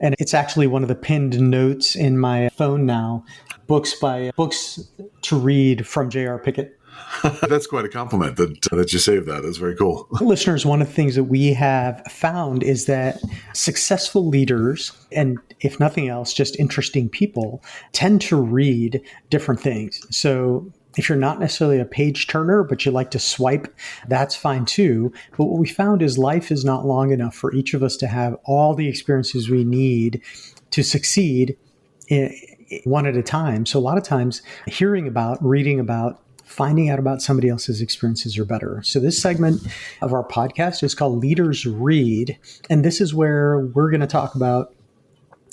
And it's actually one of the pinned notes in my phone now. Books to read from JR Pickett. That's quite a compliment that you saved that. That's very cool. Listeners, one of the things that we have found is that successful leaders, and if nothing else, just interesting people, tend to read different things. So if you're not necessarily a page turner, but you like to swipe, that's fine too. But what we found is life is not long enough for each of us to have all the experiences we need to succeed one at a time. So a lot of times hearing about, reading about, finding out about somebody else's experiences are better. So this segment of our podcast is called Leaders Read. And this is where we're going to talk about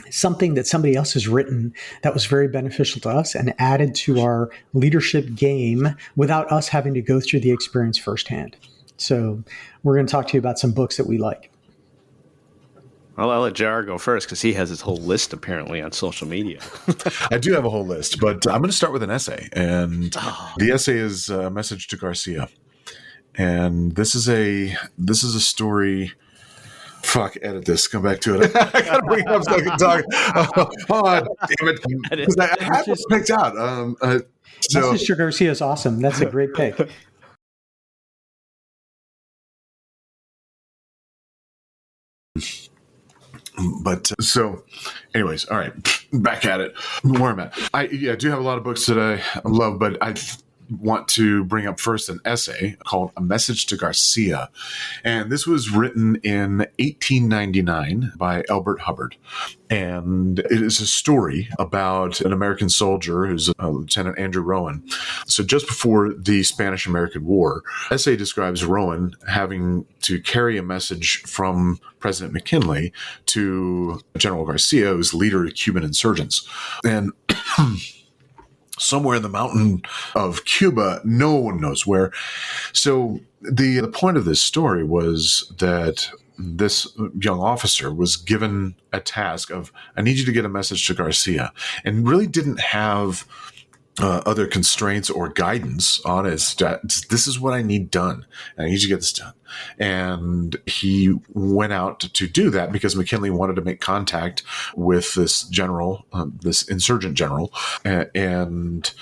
something that somebody else has written that was very beneficial to us and added to our leadership game without us having to go through the experience firsthand. So we're going to talk to you about some books that we like. Well, I'll let JR go first because he has his whole list apparently on social media. I do have a whole list, but I'm going to start with an essay. And the essay is a message to Garcia. And this is a story. Fuck, edit this. Come back to it. I got to bring it up so I can talk. Hold on, damn it. Because I have it picked out. Message to Garcia is awesome. That's a great pick. But so anyways, all right, back at it. Where I'm at. I do have a lot of books that I love, but I want to bring up first an essay called A Message to Garcia. And this was written in 1899 by Albert Hubbard. And it is a story about an American soldier who's Lieutenant Andrew Rowan. So just before the Spanish-American War, the essay describes Rowan having to carry a message from President McKinley to General Garcia, who's leader of Cuban insurgents. And somewhere in the mountain of Cuba, no one knows where. So the point of this story was that this young officer was given a task of, I need you to get a message to Garcia, and really didn't have other constraints or guidance on it. This is what I need done. And I need you to get this done. And he went out to do that because McKinley wanted to make contact with this general, this insurgent general, and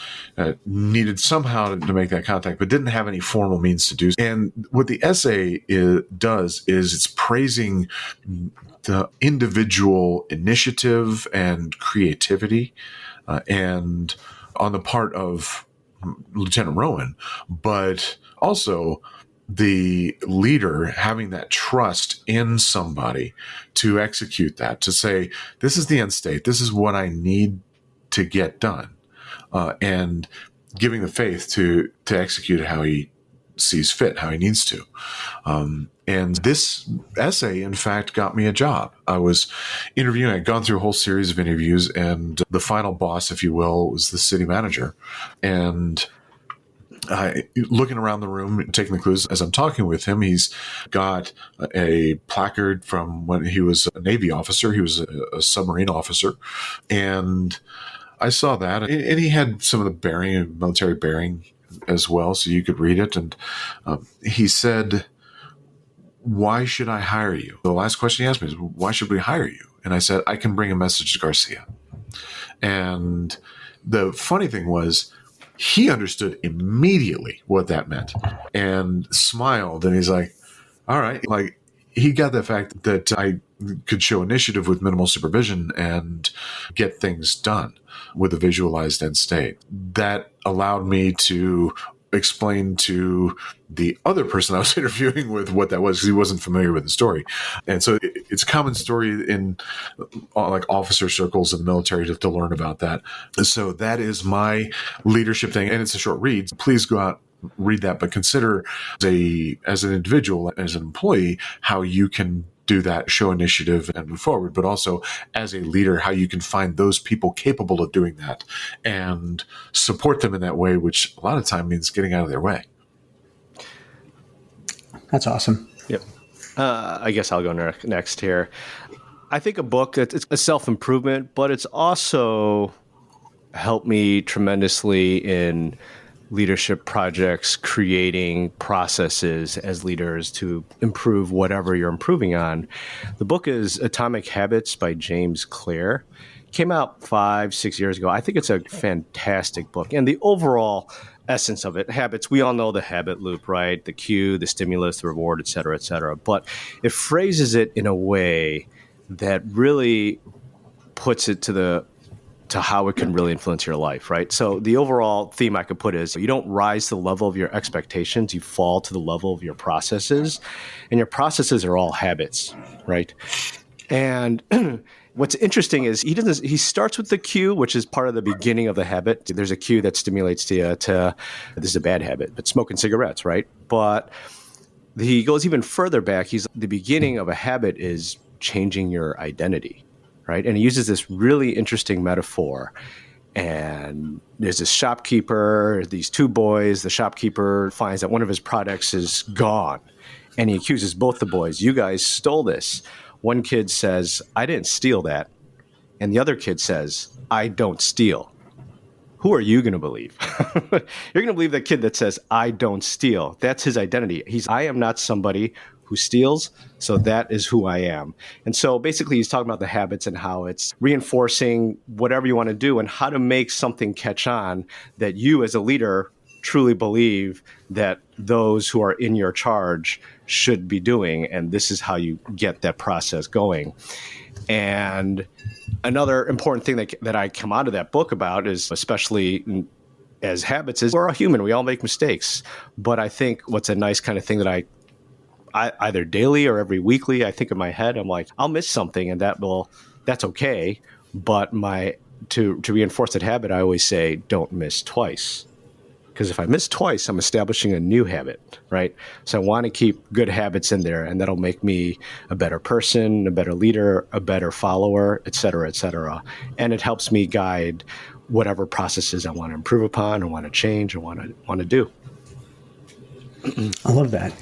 needed somehow to make that contact, but didn't have any formal means to do so. And what the essay does is it's praising the individual initiative and creativity and on the part of Lieutenant Rowan, but also the leader having that trust in somebody to execute that, to say, this is the end state, this is what I need to get done, and giving the faith to execute it how he sees fit, how he needs to. And this essay, in fact, got me a job. I was interviewing, I'd gone through a whole series of interviews, and the final boss, if you will, was the city manager. And looking around the room, taking the clues, as I'm talking with him, he's got a placard from when he was a Navy officer. He was a submarine officer. And I saw that. And he had some of the bearing, military bearing as well, so you could read it. And he said, why should I hire you? The last question he asked me is, why should we hire you? And I said, I can bring a message to Garcia. And the funny thing was, he understood immediately what that meant and smiled. And he's like, all right. Like, he got the fact that I could show initiative with minimal supervision and get things done with a visualized end state. That allowed me to explain to the other person I was interviewing with what that was, because he wasn't familiar with the story. And so it's a common story in like officer circles in the military to learn about that. So that is my leadership thing. And it's a short read. Please go out, read that, but consider as an individual, as an employee, how you can do that, show initiative and move forward, but also as a leader, how you can find those people capable of doing that and support them in that way, which a lot of time means getting out of their way. That's awesome. Yep. I guess I'll go next here. I think a book that's a self-improvement, but it's also helped me tremendously in leadership projects, creating processes as leaders to improve whatever you're improving on. The book is Atomic Habits by James Clear. Came out 5-6 years ago. I think it's a fantastic book. And the overall essence of it, habits, we all know the habit loop, right? The cue, the stimulus, the reward, et cetera, et cetera. But it phrases it in a way that really puts it to how it can really influence your life, right? So the overall theme I could put is, you don't rise to the level of your expectations, you fall to the level of your processes. And your processes are all habits, right? And what's interesting is he starts with the cue, which is part of the beginning of the habit. There's a cue that stimulates you to this is a bad habit, but smoking cigarettes, right? But he goes even further back. The beginning of a habit is changing your identity. Right. And he uses this really interesting metaphor. And there's this shopkeeper, these two boys. The shopkeeper finds that one of his products is gone. And he accuses both the boys. You guys stole this. One kid says, I didn't steal that. And the other kid says, I don't steal. Who are you going to believe? You're going to believe that kid that says, I don't steal. That's his identity. I am not somebody who steals, so that is who I am. And so basically he's talking about the habits and how it's reinforcing whatever you want to do and how to make something catch on that you as a leader truly believe that those who are in your charge should be doing. And this is how you get that process going. And another important thing that I come out of that book about is, especially as habits, is we're all human. We all make mistakes. But I think what's a nice kind of thing that I either daily or every weekly, I think in my head, I'm like, I'll miss something and that's okay. But to reinforce that habit, I always say, don't miss twice. Because if I miss twice, I'm establishing a new habit, right? So I want to keep good habits in there, and that'll make me a better person, a better leader, a better follower, et cetera, et cetera. And it helps me guide whatever processes I want to improve upon or want to change or want to do. I love that.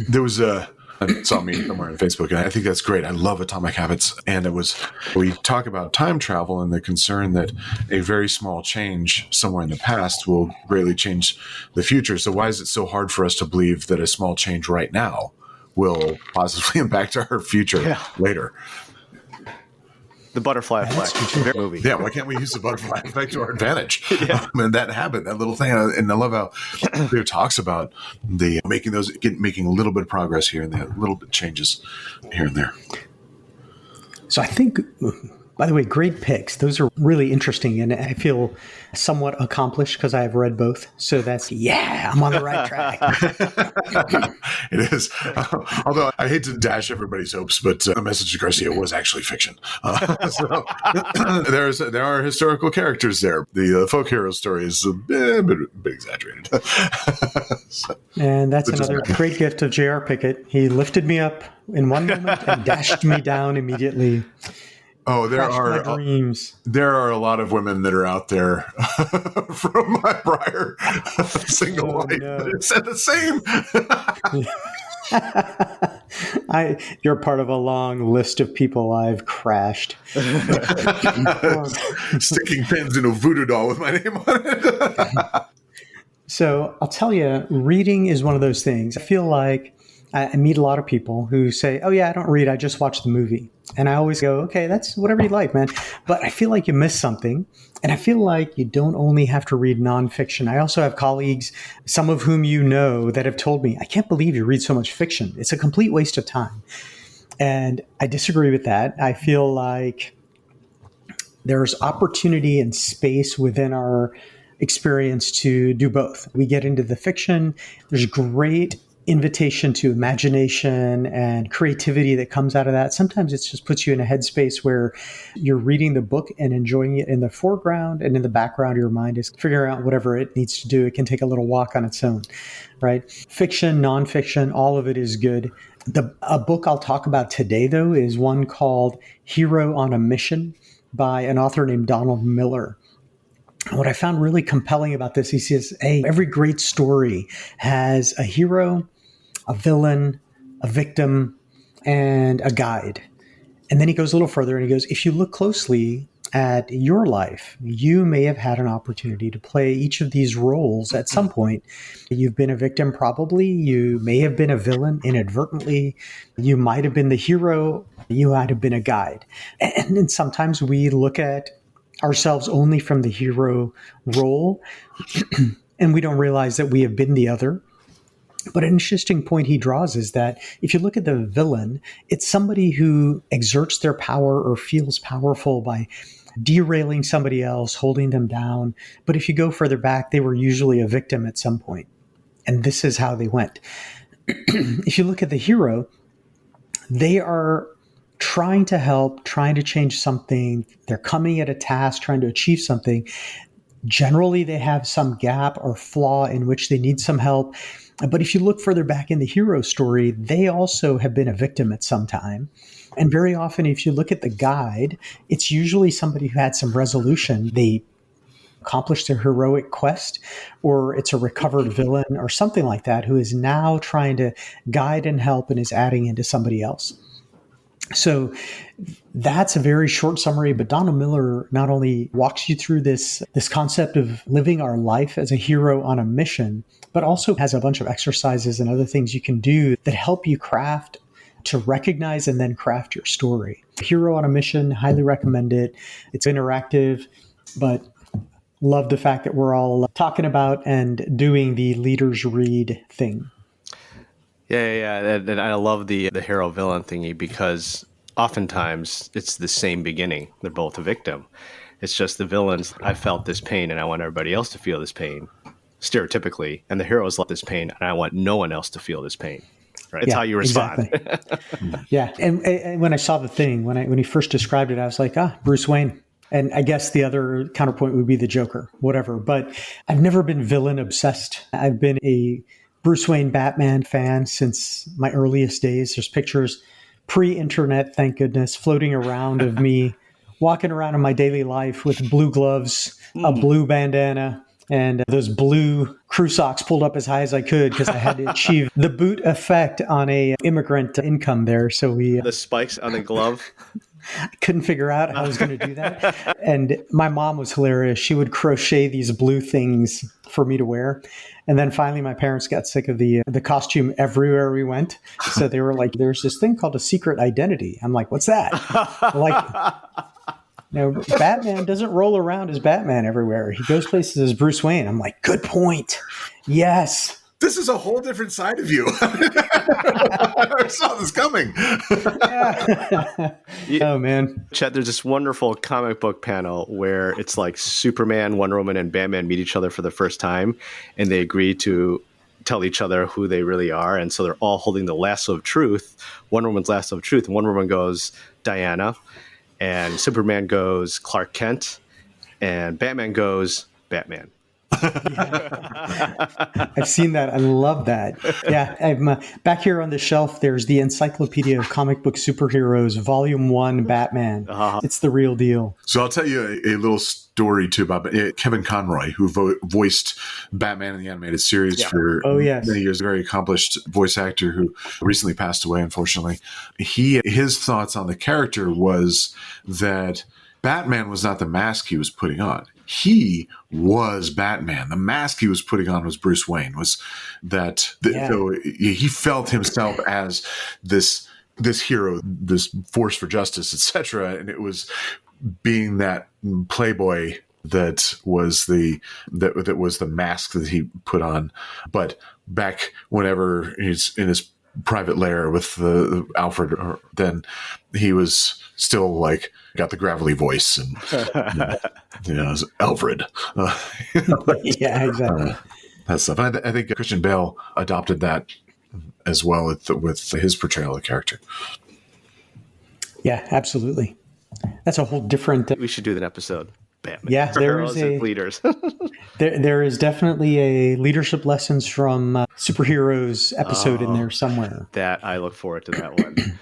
There was I saw me somewhere on Facebook, and I think that's great. I love Atomic Habits. And we talk about time travel and the concern that a very small change somewhere in the past will greatly change the future. So why is it so hard for us to believe that a small change right now will positively impact our future later? The butterfly effect. Movie. Yeah, why can't we use the butterfly effect to our advantage? And that habit, that little thing. And I love how Clear talks about making a little bit of progress here and there, little bit changes here and there. So I think By the way, great picks. Those are really interesting. And I feel somewhat accomplished because I have read both. So I'm on the right track. It is. Although I hate to dash everybody's hopes, but The Message to Garcia was actually fiction. There are historical characters there. The folk hero story is a bit exaggerated. And that's another great gift of J.R. Pickett. He lifted me up in one moment and dashed me down immediately. Oh, there are a lot of women that are out there from my prior single life that said the same. You're part of a long list of people I've crashed. Sticking pins in a voodoo doll with my name on it. So I'll tell you, reading is one of those things. I feel like I meet a lot of people who say, oh yeah, I don't read, I just watch the movie. And I always go, okay, that's whatever you like, man. But I feel like you missed something. And I feel like you don't only have to read nonfiction. I also have colleagues, some of whom you know, that have told me, I can't believe you read so much fiction. It's a complete waste of time. And I disagree with that. I feel like there's opportunity and space within our experience to do both. We get into the fiction. There's great invitation to imagination and creativity that comes out of that. Sometimes it just puts you in a headspace where you're reading the book and enjoying it in the foreground, and in the background, your mind is figuring out whatever it needs to do. It can take a little walk on its own, right? Fiction, nonfiction, all of it is good. A book I'll talk about today, though, is one called Hero on a Mission by an author named Donald Miller. What I found really compelling about this, he says, hey, every great story has a hero, a villain, a victim, and a guide. And then he goes a little further and he goes, if you look closely at your life, you may have had an opportunity to play each of these roles at some point. You've been a victim, probably. You may have been a villain inadvertently. You might have been the hero. You might have been a guide. And then sometimes we look at ourselves only from the hero role, and we don't realize that we have been the other. But an interesting point he draws is that if you look at the villain, it's somebody who exerts their power or feels powerful by derailing somebody else, holding them down. But if you go further back, they were usually a victim at some point. And this is how they went. If you look at the hero, they are trying to help, trying to change something. They're coming at a task, trying to achieve something. Generally, they have some gap or flaw in which they need some help. But if you look further back in the hero story, they also have been a victim at some time. And very often, if you look at the guide, it's usually somebody who had some resolution. They accomplished their heroic quest, or it's a recovered villain or something like that who is now trying to guide and help and is adding into somebody else. So that's a very short summary, but Donald Miller not only walks you through this concept of living our life as a hero on a mission, but also has a bunch of exercises and other things you can do that help you craft to recognize and then craft your story. Hero on a Mission, highly recommend it. It's interactive, but love the fact that we're all talking about and doing the leaders read thing. Yeah. And I love the hero villain thingy because oftentimes it's the same beginning. They're both a victim. It's just the villains, I felt this pain and I want everybody else to feel this pain, stereotypically. And the heroes love this pain and I want no one else to feel this pain. Right? It's how you respond. Exactly. Yeah. And when I saw the thing, when he first described it, I was like, Bruce Wayne. And I guess the other counterpoint would be the Joker, whatever. But I've never been villain obsessed. I've been a Bruce Wayne Batman fan since my earliest days. There's pictures pre-internet, thank goodness, floating around of me walking around in my daily life with blue gloves, a blue bandana, and those blue crew socks pulled up as high as I could because I had to achieve the boot effect on a immigrant income there. So the spikes on the glove. I couldn't figure out how I was going to do that. And my mom was hilarious. She would crochet these blue things for me to wear. And then finally, my parents got sick of the costume everywhere we went. So they were like, there's this thing called a secret identity. I'm like, what's that? Batman doesn't roll around as Batman everywhere. He goes places as Bruce Wayne. I'm like, good point. Yes. this is a whole different side of you. I saw this coming. Oh, man. Chet, there's this wonderful comic book panel where it's like Superman, Wonder Woman, and Batman meet each other for the first time, and they agree to tell each other who they really are. And so they're all holding the lasso of truth, Wonder Woman's lasso of truth. And Wonder Woman goes, Diana. And Superman goes, Clark Kent. And Batman goes, Batman. I've seen that. I love that. Yeah, I'm back here on the shelf. There's the Encyclopedia of Comic Book Superheroes, Volume 1, Batman. It's the real deal. So I'll tell you a little story too about Kevin Conroy, who voiced Batman in the animated series for many years. Very accomplished voice actor who recently passed away, unfortunately. His thoughts on the character was that Batman was not the mask he was putting on. He was Batman. The mask he was putting on was Bruce Wayne. So he felt himself as this hero, this force for justice, etc. And it was being that playboy that was the mask that he put on. But back whenever he's in his private lair with the Alfred, then he was still like got the gravelly voice and it's Alfred. Yeah, exactly. That stuff. I think Christian Bale adopted that as well with his portrayal of the character. Yeah, absolutely. That's a whole different. We should do that episode. Batman. Yeah, there is leaders. there is definitely a leadership lessons from superheroes episode in there somewhere. That I look forward to that one.